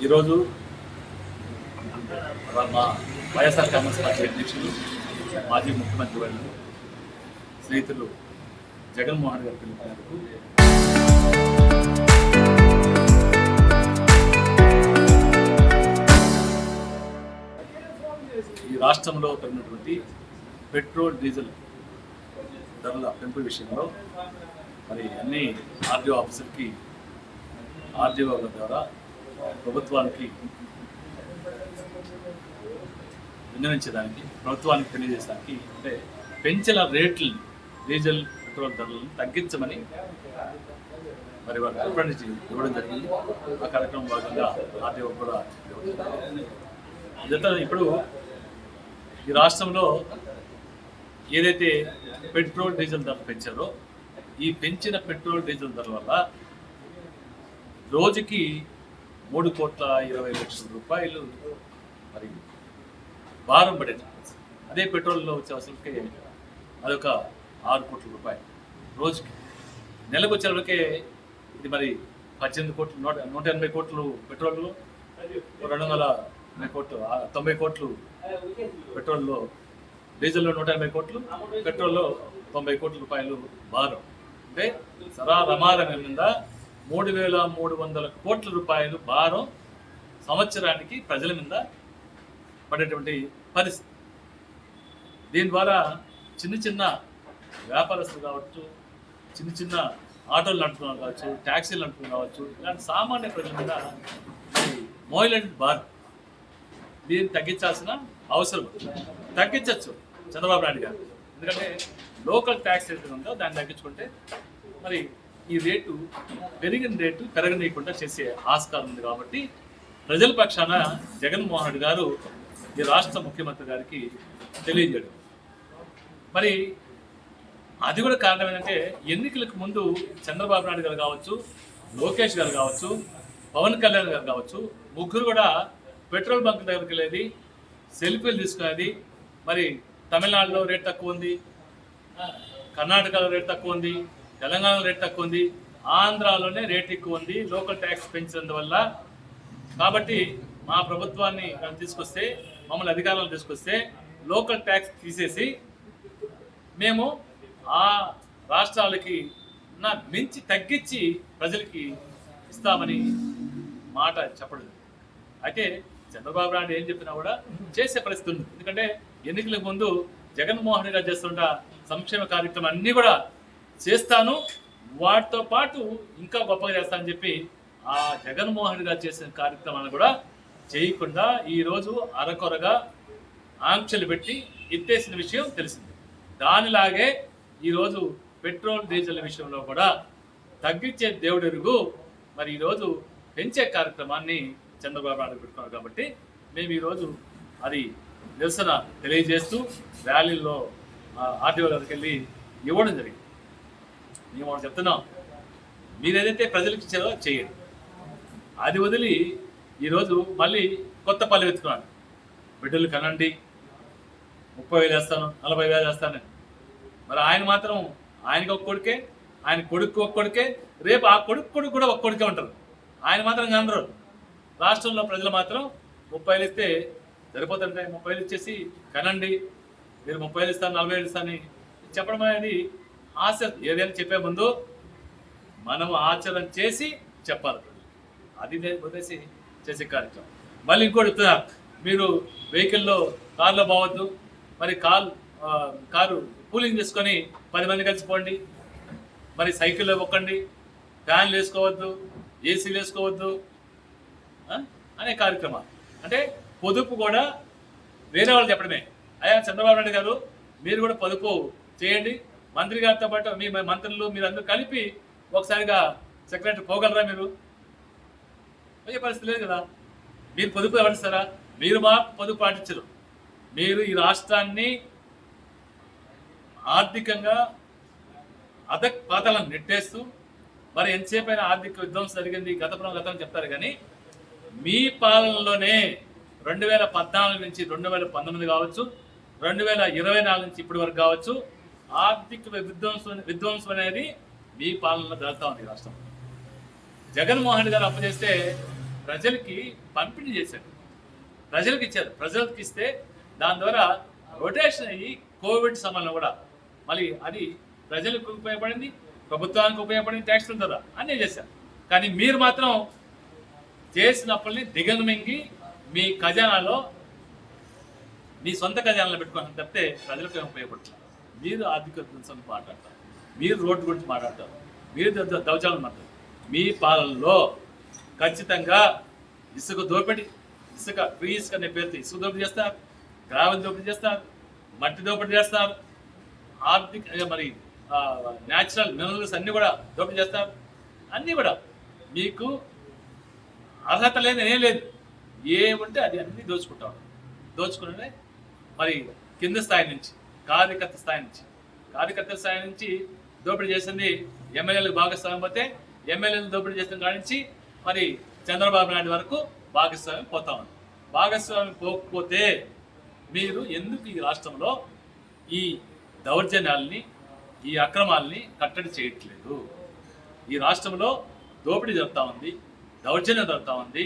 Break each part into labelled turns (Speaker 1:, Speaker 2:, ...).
Speaker 1: ఈరోజు మా వైఎస్ఆర్ కాంగ్రెస్ పార్టీ అధ్యక్షులు మాజీ ముఖ్యమంత్రి వాళ్ళు స్నేహితులు జగన్మోహన్ గారి పిలుపు మేరకు ఈ రాష్ట్రంలో పెరిగినటువంటి పెట్రోల్ డీజిల్ ధరల పెంపు విషయంలో మరి అన్ని ఆర్డీఓ ఆఫీసర్కి ఆర్డీఓల ద్వారా ప్రభుత్వానికి విన్నవించడానికి ప్రభుత్వానికి తెలియజేయడానికి అంటే పెంచిన రేట్లు డీజిల్ పెట్రోల్ ధరలను తగ్గించమని మరి వారు రిప్రజెంట్ ఇవ్వడం జరిగింది. ఆ కార్యక్రమం భాగంగా ఆర్డీఓ కూడా ఇదంతా ఇప్పుడు ఈ రాష్ట్రంలో ఏదైతే పెట్రోల్ డీజిల్ ధరలు పెంచారో ఈ పెంచిన పెట్రోల్ డీజిల్ ధరల వల్ల రోజుకి 3,20,00,000 రూపాయలు మరి భారం పడేది. అదే పెట్రోల్లో వచ్చే అవసరంకి అదొక 6 కోట్ల రూపాయలు రోజుకి. నెలకు వచ్చేవరకే ఇది మరి 18 కోట్లు 180 కోట్లు పెట్రోల్లో 280 కోట్లు 90 కోట్లు పెట్రోల్లో, డీజిల్లో 180 కోట్లు, పెట్రోల్లో 90 కోట్ల రూపాయలు భారం. అంటే రమారమి మీద 3,300 కోట్ల రూపాయలు భారం సంవత్సరానికి ప్రజల మీద పడేటువంటి పరిస్థితి. దీని ద్వారా చిన్న చిన్న వ్యాపారస్తులు కావచ్చు, చిన్న చిన్న ఆటోలు నడుపుకున్నారు కావచ్చు, ట్యాక్సీలు నడుపుకుని కావచ్చు, ఇలాంటి సామాన్య ప్రజల మీద మోయలేని భారం. దీన్ని తగ్గించాల్సిన అవసరం తగ్గించవచ్చు చంద్రబాబు నాయుడు గారు. ఎందుకంటే లోకల్ ట్యాక్స్ ఏదైతే ఉందో దాన్ని తగ్గించుకుంటే మరి ఈ రేటు పెరిగిన రేటు పెరగనీయకుండా చేసే ఆస్కారం ఉంది. కాబట్టి ప్రజల పక్షాన జగన్మోహన్ రెడ్డి గారు ఈ రాష్ట్ర ముఖ్యమంత్రి గారికి తెలియజేయడం, మరి అది కూడా కారణం ఏంటంటే ఎన్నికలకు ముందు చంద్రబాబు నాయుడు గారు కావచ్చు, లోకేష్ గారు కావచ్చు, పవన్ కళ్యాణ్ గారు కావచ్చు, ముగ్గురు కూడా పెట్రోల్ బంక్ దగ్గరికి వెళ్ళేది, సెల్ఫీలు తీసుకునేది. మరి తమిళనాడులో రేట్ తక్కువ ఉంది, కర్ణాటకలో రేట్ తక్కువ ఉంది, తెలంగాణలో రేట్ తక్కువ ఉంది, ఆంధ్రాలోనే రేట్ ఎక్కువ ఉంది లోకల్ ట్యాక్స్ పెంచినందువల్ల. కాబట్టి మా ప్రభుత్వాన్ని తీసుకొస్తే, మమ్మల్ని అధికారంలో తీసుకొస్తే లోకల్ ట్యాక్స్ తీసేసి మేము ఆ రాష్ట్రాలకి మించి తగ్గించి ప్రజలకి ఇస్తామని మాట చెప్పడం. అయితే చంద్రబాబు నాయుడు ఏం చెప్పినా కూడా చేసే పరిస్థితి ఉంది. ఎందుకంటే ఎన్నికలకు ముందు జగన్మోహన్ రెడ్డి గారు చేస్తుంట సంక్షేమ కార్యక్రమం అన్నీ కూడా చేస్తాను, వాటితో పాటు ఇంకా గొప్పగా చేస్తానని చెప్పి ఆ జగన్మోహన్ రెడ్డి గారు చేసిన కార్యక్రమాన్ని కూడా చేయకుండా ఈరోజు అరకొరగా ఆంక్షలు పెట్టి ఎత్తేసిన విషయం తెలిసింది. దానిలాగే ఈరోజు పెట్రోల్ డీజిల్ విషయంలో కూడా తగ్గించే దేవుడెరుగు మరి ఈరోజు పెంచే కార్యక్రమాన్ని చంద్రబాబు నాయుడు పెట్టుకున్నారు. కాబట్టి మేము ఈరోజు అది నిరసన తెలియజేస్తూ ర్యాలీలో ఆర్టీఓ గారికి వెళ్ళి ఇవ్వడం జరిగింది. మేము చెప్తున్నాం, మీరు ఏదైతే ప్రజలకు ఇచ్చారో చేయండి. అది వదిలి ఈరోజు మళ్ళీ కొత్త పల్లె వెతుకున్నాడు. బిడ్డలు కనండి, 30,000 వేస్తాను, 40,000 వేస్తాను. మరి ఆయన మాత్రం ఆయనకి ఒక కొడుకే, ఆయన కొడుకు ఒక కొడుకే, రేపు ఆ కొడుకు కూడా ఒక కొడుకే ఉంటారు. ఆయన మాత్రం కనరు. రాష్ట్రంలో ప్రజలు మాత్రం 30,000 ఇస్తే సరిపోతుంటే 30,000 ఇచ్చేసి కనండి, మీరు 30,000 ఇస్తాను, 40,000 ఇస్తాను చెప్పడం అనేది ఆశ. ఏదైనా చెప్పే ముందు మనం ఆచరణ చేసి చెప్పాలి. అది వదిలేసి చేసే కార్యక్రమం. మళ్ళీ ఇంకోటి చెప్తున్నా, మీరు వెహికల్లో కార్లో పోవద్దు, మరి కారు కూలింగ్ చేసుకొని 10 మంది కలిసిపోండి, మరి సైకిల్లో ఒక్కండి, ఫ్యాన్లు వేసుకోవద్దు, ఏసీలు వేసుకోవద్దు అనే కార్యక్రమాలు. అంటే పొదుపు కూడా వేరే వాళ్ళు చెప్పడమే. అయ్యా చంద్రబాబు నాయుడు గారు మీరు కూడా పొదుపు చేయండి, మంత్రి గారితో పాటు మీ మంత్రులు మీరందరూ కలిపి ఒకసారిగా సెక్రటరీ పోగలరా? మీరు పోయే పరిస్థితి లేదు కదా. మీరు పొదుపు పాటిస్తారా? మీరు మా పొదుపు పాటించరు. మీరు ఈ రాష్ట్రాన్ని ఆర్థికంగా పాతాలను నెట్టేస్తూ మరి ఎంతసేపైనా ఆర్థిక విధ్వంసం జరిగింది గతం చెప్తారు. కానీ మీ పాలనలోనే 2014 నుంచి 2019 కావచ్చు, 2024 నుంచి ఇప్పటి వరకు కావచ్చు, ఆర్థిక విధ్వంసం అనేది మీ పాలనలో జరుగుతూ ఉంది రాష్ట్రం. జగన్మోహన్ రెడ్డి గారు అప్పు చేస్తే ప్రజలకి పంపిణీ చేశారు, ప్రజలకు ఇచ్చారు. ప్రజలకు ఇస్తే దాని ద్వారా రొటేషన్ అయ్యి కోవిడ్ సమయంలో కూడా మళ్ళీ అది ప్రజలకు ఉపయోగపడింది, ప్రభుత్వానికి ఉపయోగపడింది, ట్యాక్స్ల ద్వారా అన్నీ చేశారు. కానీ మీరు మాత్రం చేసినప్పటిని దిగమింగి మీ ఖజానాలో, మీ సొంత ఖజానాలో పెట్టుకోవడం తప్పితే ప్రజలకు ఏమి ఉపయోగపడుతుంది. మీరు ఆర్థిక గురించి మాట్లాడతారు, మీరు రోడ్డు గురించి మాట్లాడతారు, మీరు దౌర్జన్యం మాట్లాడతారు. మీ పాలనలో ఖచ్చితంగా ఇసుక దోపిడీ, ఇసుక ఫ్రీ ఇసుక అనే పేరుతో ఇసుక దోపిడీ చేస్తారు, గ్రావెల్ దోపిడీ చేస్తారు, మట్టి దోపిడీ చేస్తారు, ఆర్థిక మరి న్యాచురల్ మినరల్స్ అన్నీ కూడా దోపిడీ చేస్తారు. అన్నీ కూడా మీకు అర్హత లేదు, ఏం లేదు, ఏముంటే అది అన్నీ దోచుకుంటాం. దోచుకుంటే మరి కింద స్థాయి నుంచి, కార్యకర్త స్థాయి నుంచి దోపిడీ చేసింది ఎమ్మెల్యేలకు భాగస్వామ్యం పోతే, ఎమ్మెల్యేలు దోపిడీ చేసిన కాడి నుంచి మరి చంద్రబాబు నాయుడు వరకు భాగస్వామ్యం పోతా ఉంది. భాగస్వామ్యం పోకపోతే మీరు ఎందుకు ఈ రాష్ట్రంలో ఈ దౌర్జన్యాల్ని, ఈ అక్రమాలని కట్టడి చేయట్లేదు? ఈ రాష్ట్రంలో దోపిడీ జరుగుతూ ఉంది, దౌర్జన్యం జరుగుతూ ఉంది,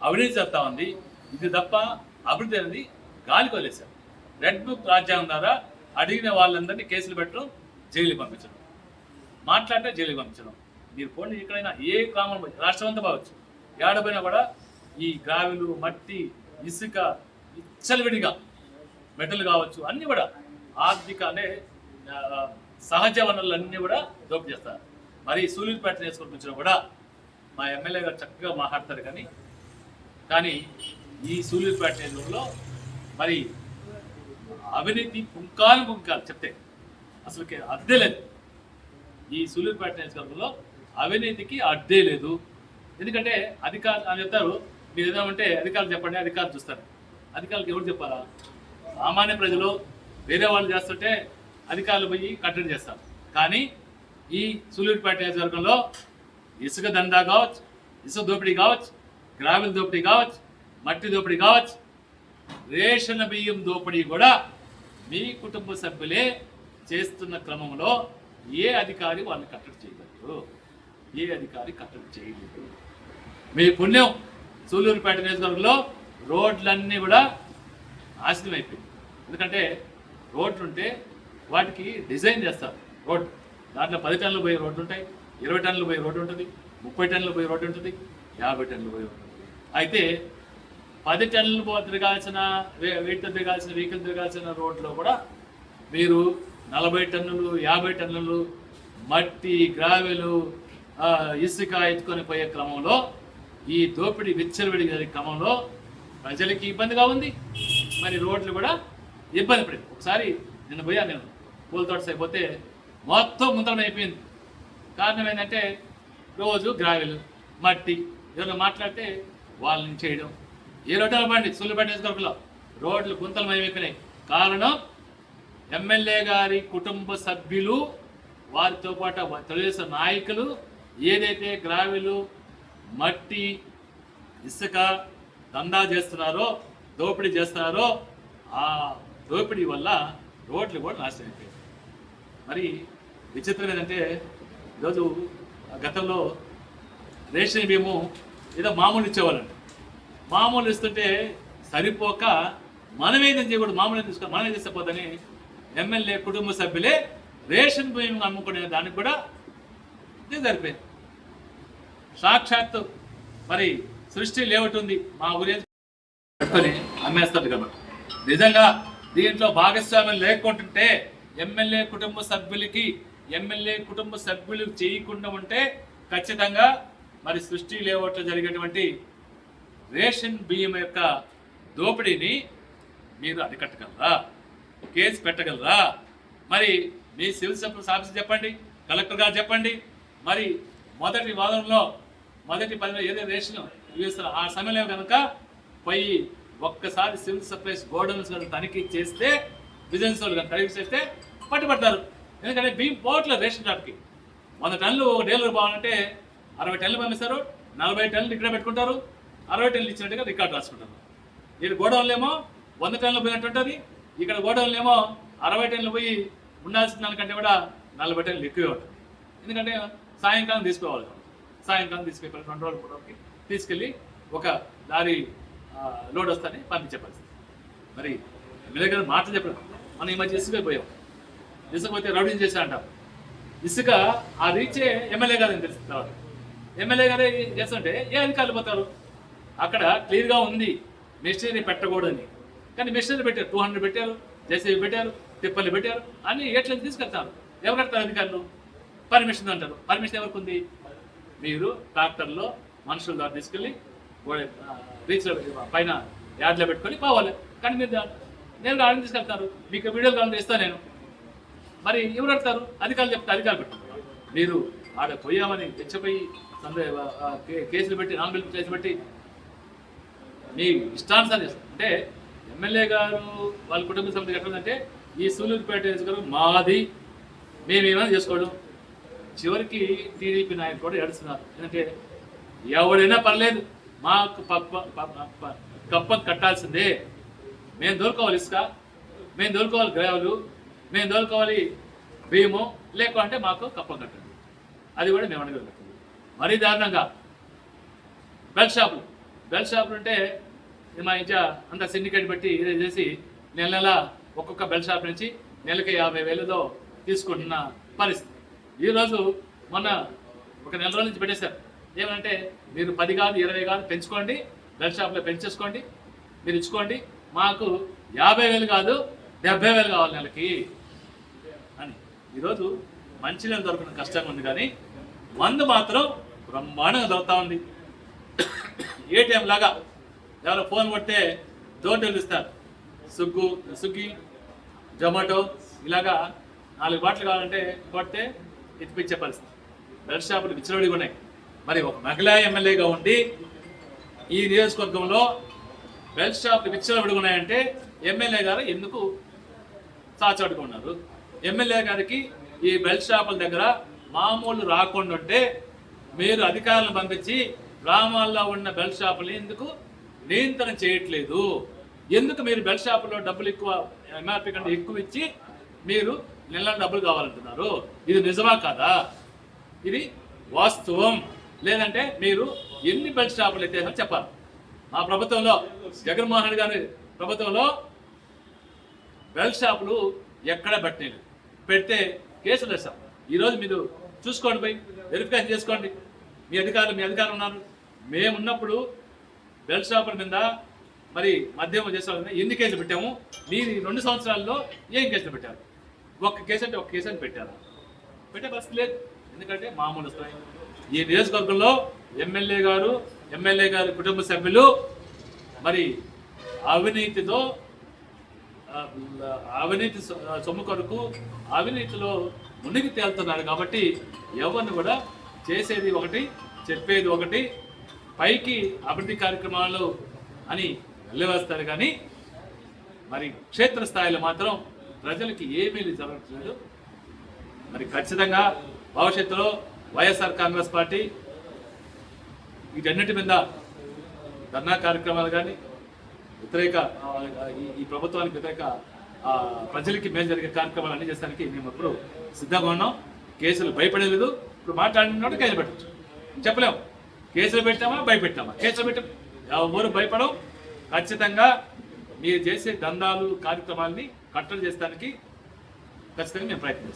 Speaker 1: అవినీతి జరుగుతూ ఉంది. ఇది తప్ప అభివృద్ధి అనేది గాలికి వదిలేశారు. రెడ్ బుక్ రాజ్యాంగం ద్వారా అడిగిన వాళ్ళందరినీ కేసులు పెట్టడం, జైలుకి పంపించడం, మాట్లాడితే జైలుకి పంపించడం. మీరు పోండి ఎక్కడైనా ఏ గ్రామం రాష్ట్రం అంతా కావచ్చు, ఏడపోయినా కూడా ఈ గ్రావిలు, మట్టి, ఇసుక విచ్చలవిడిగా మెటల్ కావచ్చు అన్నీ కూడా ఆర్థిక అంటే సహజ వనరులు అన్నీ కూడా దోపిడీ చేస్తారు. మరి సూలూరుపేట నియోజకవర్గం కూడా మా ఎమ్మెల్యే గారు చక్కగా మాట్లాడతారు. కానీ ఈ సూలూరుపేట నియోజకవర్గంలో మరి అవినీతి పుంకాలు చెప్తే అసలుకి అద్దే లేదు. ఈ సూలూరుపేట నియోజకవర్గంలో అవినీతికి అడ్డే లేదు. ఎందుకంటే అధికారులు అని చెప్తారు, మీరు ఏదామంటే అధికారులు చెప్పండి, అధికారులు చూస్తారు. అధికారులకు ఎవరు చెప్పాలా? సామాన్య ప్రజలు వేరే వాళ్ళు చేస్తుంటే అధికారులు పోయి కట్టడి చేస్తారు. కానీ ఈ సూలూరుపేట నియోజకవర్గంలో ఇసుక దందా కావచ్చు, ఇసుక దోపిడీ కావచ్చు, గ్రావెల్ దోపిడీ కావచ్చు, మట్టి దోపిడీ కావచ్చు, రేషన్ బియ్యం దోపిడీ కూడా మీ కుటుంబ సభ్యులే చేస్తున్న క్రమంలో ఏ అధికారి వాళ్ళని కట్టడి చేయగలరు? ఏ అధికారి కట్టడి చేయలేదు. మీ పుణ్యం సూలూరుపేట నియోజకవర్గంలో రోడ్లన్నీ కూడా నాశనం అయిపోయింది. ఎందుకంటే రోడ్లు ఉంటే వాటికి డిజైన్ చేస్తారు. రోడ్ దాంట్లో 10 టన్నులు పోయే రోడ్లు ఉంటాయి, 20 టన్నులు పోయే రోడ్డు ఉంటుంది, 30 టన్నులు పోయే రోడ్డు ఉంటుంది, 50 టన్నులు పోయే రోడ్డు ఉంటుంది. అయితే 10 టన్నులు తిరగాల్సిన వెహికల్ తిరగాల్సిన రోడ్లో కూడా మీరు 40 టన్నులు 50 టన్నులు మట్టి, గ్రావెలు, ఇసుక ఎత్తుకొని పోయే క్రమంలో, ఈ దోపిడీ విచ్చలవిడి క్రమంలో ప్రజలకి ఇబ్బందిగా ఉంది. మరి రోడ్లు కూడా ఇబ్బంది పడింది. ఒకసారి నిన్న పోయా నేను పూలతోట అయిపోతే మొత్తం ముందరం అయిపోయింది. కారణం ఏంటంటే రోజు గ్రావెలు, మట్టి, ఎవరు మాట్లాడితే వాళ్ళని చేయడం. ఏ రోడ్డు పండి సూలూరుపేట నియోజకవర్గంలో రోడ్లు గుంతలమైపోయినాయి. కారణం ఎమ్మెల్యే గారి కుటుంబ సభ్యులు, వారితో పాటు తెలుగుదేశం నాయకులు ఏదైతే గ్రావెలు, మట్టి, ఇసుక దందా చేస్తున్నారో, దోపిడీ చేస్తున్నారో, ఆ దోపిడీ వల్ల రోడ్లు కూడా నాశనం అయిపోయాయి. మరి విచిత్రం ఏంటంటే ఈరోజు గతంలో రేషన్ బియ్యము ఏదో మామూలు ఇచ్చేవాళ్ళండి. మామూలు ఇస్తుంటే సరిపోక మనమేం చేయకూడదు, మామూలు తీసుకో మనమే తీసుకోపోదని ఎమ్మెల్యే కుటుంబ సభ్యులే రేషన్ బియ్యం అమ్ముకునే దానికి కూడా ఇది సరిపోయింది. సాక్షాత్తు మరి సృష్టి లేఅవుట్ ఉంది మా ఊరి పెట్టుకొని అమ్మేస్తారు కాబట్టి నిజంగా దీంట్లో భాగస్వామ్యం లేకుంటుంటే ఎమ్మెల్యే కుటుంబ సభ్యులు చేయకుండా ఉంటే ఖచ్చితంగా మరి సృష్టి లేఅవుట్లో జరిగేటువంటి రేషన్ బియ్యం యొక్క దోపిడీని మీరు అరికట్టగలరా? కేసు పెట్టగలరా? మరి మీ సివిల్ సప్లైస్ ఆఫీసర్ చెప్పండి, కలెక్టర్ గారు చెప్పండి. మరి మొదటి వాదనలో మొదటి 10 ఏదైతే రేషన్ ఇస్తారు ఆ సమయంలో కనుక పోయి ఒక్కసారి సివిల్ సప్లైస్ గోడౌన్స్ తనిఖీ చేస్తే, బిజినెస్ వాళ్ళు కానీ తనిఖీ చేస్తే పట్టుబడతారు. ఎందుకంటే బియ్యం పోవట్లేదు రేషన్ షాప్కి. 100 టన్నులు ఒక డీలర్ పోవాలంటే 60 టన్నులు పంపిస్తారు, 40 టన్నులు ఇక్కడ పెట్టుకుంటారు, 60 టన్నులు ఇచ్చినట్టుగా రికార్డు రాసుకుంటారు. ఇక్కడ గోడౌన్లు ఏమో 100 టన్నులు పోయినట్టు ఉంటుంది, ఇక్కడ గోడౌన్లు ఏమో 60 టన్నులు పోయి ఉండాల్సిన దానికంటే కూడా 40 టన్నులు ఎక్కువే ఉంటుంది. ఎందుకంటే సాయంకాలం తీసుకోవాలి, సాయంకాలం తీసుకెళ్ళి 2 రోజులు 3 రోజులకి తీసుకెళ్ళి ఒక లారీ లోడ్ వస్తానే పంపించే పరిస్థితి. మరి ఎమ్మెల్యే గారు మాటలు చెప్పడం, మనం ఈ మధ్య ఇసుక పోయాం, ఇసుక పోతే రౌడీని చేశా అంటాం. ఇసుక ఆ రీచే ఎమ్మెల్యే గారు తెలిసిన తర్వాత ఎమ్మెల్యే గారే చేస్తుంటే ఏ అధికారులు పోతారు? అక్కడ క్లియర్గా ఉంది మిషనరీ పెట్టకూడదని, కానీ మిషనరీ పెట్టారు, 200 పెట్టారు, జేసీబీ పెట్టారు, తిప్పలు పెట్టారు, అన్ని ఏట్లని తీసుకెళ్తారు. ఎవరు కడతారు అధికారులు? పర్మిషన్ అంటారు. పర్మిషన్ ఎవరికి ఉంది? మీరు ట్రాక్టర్లో మనుషుల ద్వారా తీసుకెళ్ళి రీచ్లో పైన యార్డ్లో పెట్టుకొని పోవాలి. కానీ మీరు నేను ఆడిని తీసుకెళ్తారు. మీకు వీడియోలు కావాలని ఇస్తాను నేను. మరి ఎవరు అడతారు? అధికారులు చెప్తే అధికారులు పెట్టుకుంటారు. మీరు ఆడ పోయామని తెచ్చిపోయి కేసులు పెట్టి, నామినల్ కేసులు పెట్టి మీ ఇష్టానుసారం చేస్తారు. అంటే ఎమ్మెల్యే గారు వాళ్ళ కుటుంబ సభ్యులు ఎట్లుందంటే, ఈ సూలూరుపేట నియోజకవర్గం మాది, మేమేమైనా చేసుకోవడం. చివరికి టీడీపీ నాయకులు కూడా ఏడుస్తున్నారు. ఎందుకంటే ఎవడైనా పర్లేదు, మాకు కప్ప కట్టాల్సిందే, మేము దొరుకోవాలి ఇసుక, మేము దొరుకోవాలి గ్రావెలు, మేము దొరుకోవాలి బియ్యము, లేకుంటే మాకు కప్ప కట్టండి. అది కూడా మేము అడగలేదు. మరీ దారుణంగా బెల్ట్ షాపులు అంటే మా ఇంట్లో అంత సిండికేట్ పెట్టి చేసి నెల ఒక్కొక్క బెల్ట్ షాప్ నుంచి నెలకి 50,000తో తీసుకుంటున్న పరిస్థితి. ఈరోజు మొన్న ఒక నెల రోజుల నుంచి పెట్టేశారు. ఏమంటే మీరు 10 కాదు 20 కాదు పెంచుకోండి, బెల్ట్ షాప్లో పెంచేసుకోండి, మీరు ఇచ్చుకోండి, మాకు 50,000 కాదు 70,000 కావాలి నెలకి అని. ఈరోజు మంచినీళ్ళు దొరకడం కష్టంగా ఉంది, కానీ మందు మాత్రం బ్రహ్మాండంగా దొరుకుతూ ఉంది. ఏటీఎం లాగా ఎవరో ఫోన్ కొడితే డోర్ డెలివరీ ఇస్తారు. స్విగ్గీ, జొమాటో ఇలాగా 4 బాటిల్ కావాలంటే కొడితే ఇప్పించే పరిస్థితి. బెల్ట్ షాపులు విచ్చలవిడిగా ఉన్నాయి. మరి ఒక మహిళా ఎమ్మెల్యేగా ఉండి ఈ నియోజకవర్గంలో బెల్ట్ షాపులు విచ్చలవిడిగా ఉన్నాయంటే ఎమ్మెల్యే గారు ఎందుకు సాచోటుగా ఉన్నారు? ఎమ్మెల్యే గారికి ఈ బెల్ట్ షాపుల దగ్గర మామూలు రాకుండా ఉంటే మీరు అధికారులను పంపించి గ్రామాల్లో ఉన్న బెల్ట్ షాపులు ఎందుకు నియంత్రణ చేయట్లేదు? ఎందుకు మీరు బెల్ట్ షాపులో డబ్బులు ఎక్కువ, ఎంఆర్పీ కంటే ఎక్కువ ఇచ్చి మీరు నెల డబ్బులు కావాలంటున్నారు? ఇది నిజమా కాదా? ఇది వాస్తవం. లేదంటే మీరు ఎన్ని బెల్ట్ షాపులు అయితే చెప్పాలి. మా ప్రభుత్వంలో, జగన్మోహన్ రెడ్డి గారి ప్రభుత్వంలో బెల్ట్ షాపులు ఎక్కడ పెట్టలేదు. పెడితే కేసులు వేస్తాం. ఈరోజు మీరు చూసుకోండి, పోయి వెరిఫికేషన్ చేసుకోండి. మీ అధికారులు ఉన్నారు. మేమున్నప్పుడు బెల్ట్ షాపుల మీద మరి మద్యం చేసే ఎన్ని కేసులు పెట్టాము? మీరు 2 సంవత్సరాల్లో ఏం కేసులు పెట్టారు? ఒక్క కేసు అంటే ఒక్క కేసు అని పెట్టారు. పెట్టే పరిస్థితి లేదు. ఎందుకంటే మామూలు వస్తాయి. ఈ నియోజకవర్గంలో ఎమ్మెల్యే గారు కుటుంబ సభ్యులు మరి అవినీతి సొమ్ము కొరకు అవినీతిలో మునిగి తేలుతున్నారు. కాబట్టి ఎవరిని కూడా చేసేది ఒకటి, చెప్పేది ఒకటి, పైకి అభివృద్ధి కార్యక్రమాలు అని వెళ్ళవేస్తారు, కానీ మరి క్షేత్రస్థాయిలో మాత్రం ప్రజలకి ఏమీ జరగట్లేదు. మరి ఖచ్చితంగా భవిష్యత్తులో వైఎస్ఆర్ కాంగ్రెస్ పార్టీ వీటన్నిటి మీద ధర్నా కార్యక్రమాలు కానీ ఈ ప్రభుత్వానికి వ్యతిరేక ప్రజలకి మేలు జరిగే కార్యక్రమాలు అన్ని చేసడానికి మేము ఎప్పుడు సిద్ధంగా ఉన్నాం. కేసులు భయపడలేదు. ఇప్పుడు మాట్లాడినట్టు కేసులు పెట్టచ్చు చెప్పలేము. కేసులు పెట్టామా భయపెట్టామా? కేసులు పెట్టాం, ఎవరు భయపడవు. ఖచ్చితంగా మీరు చేసే దందాలు కార్యక్రమాలని కట్టడి చేసడానికి ఖచ్చితంగా మేము ప్రయత్నిస్తాం.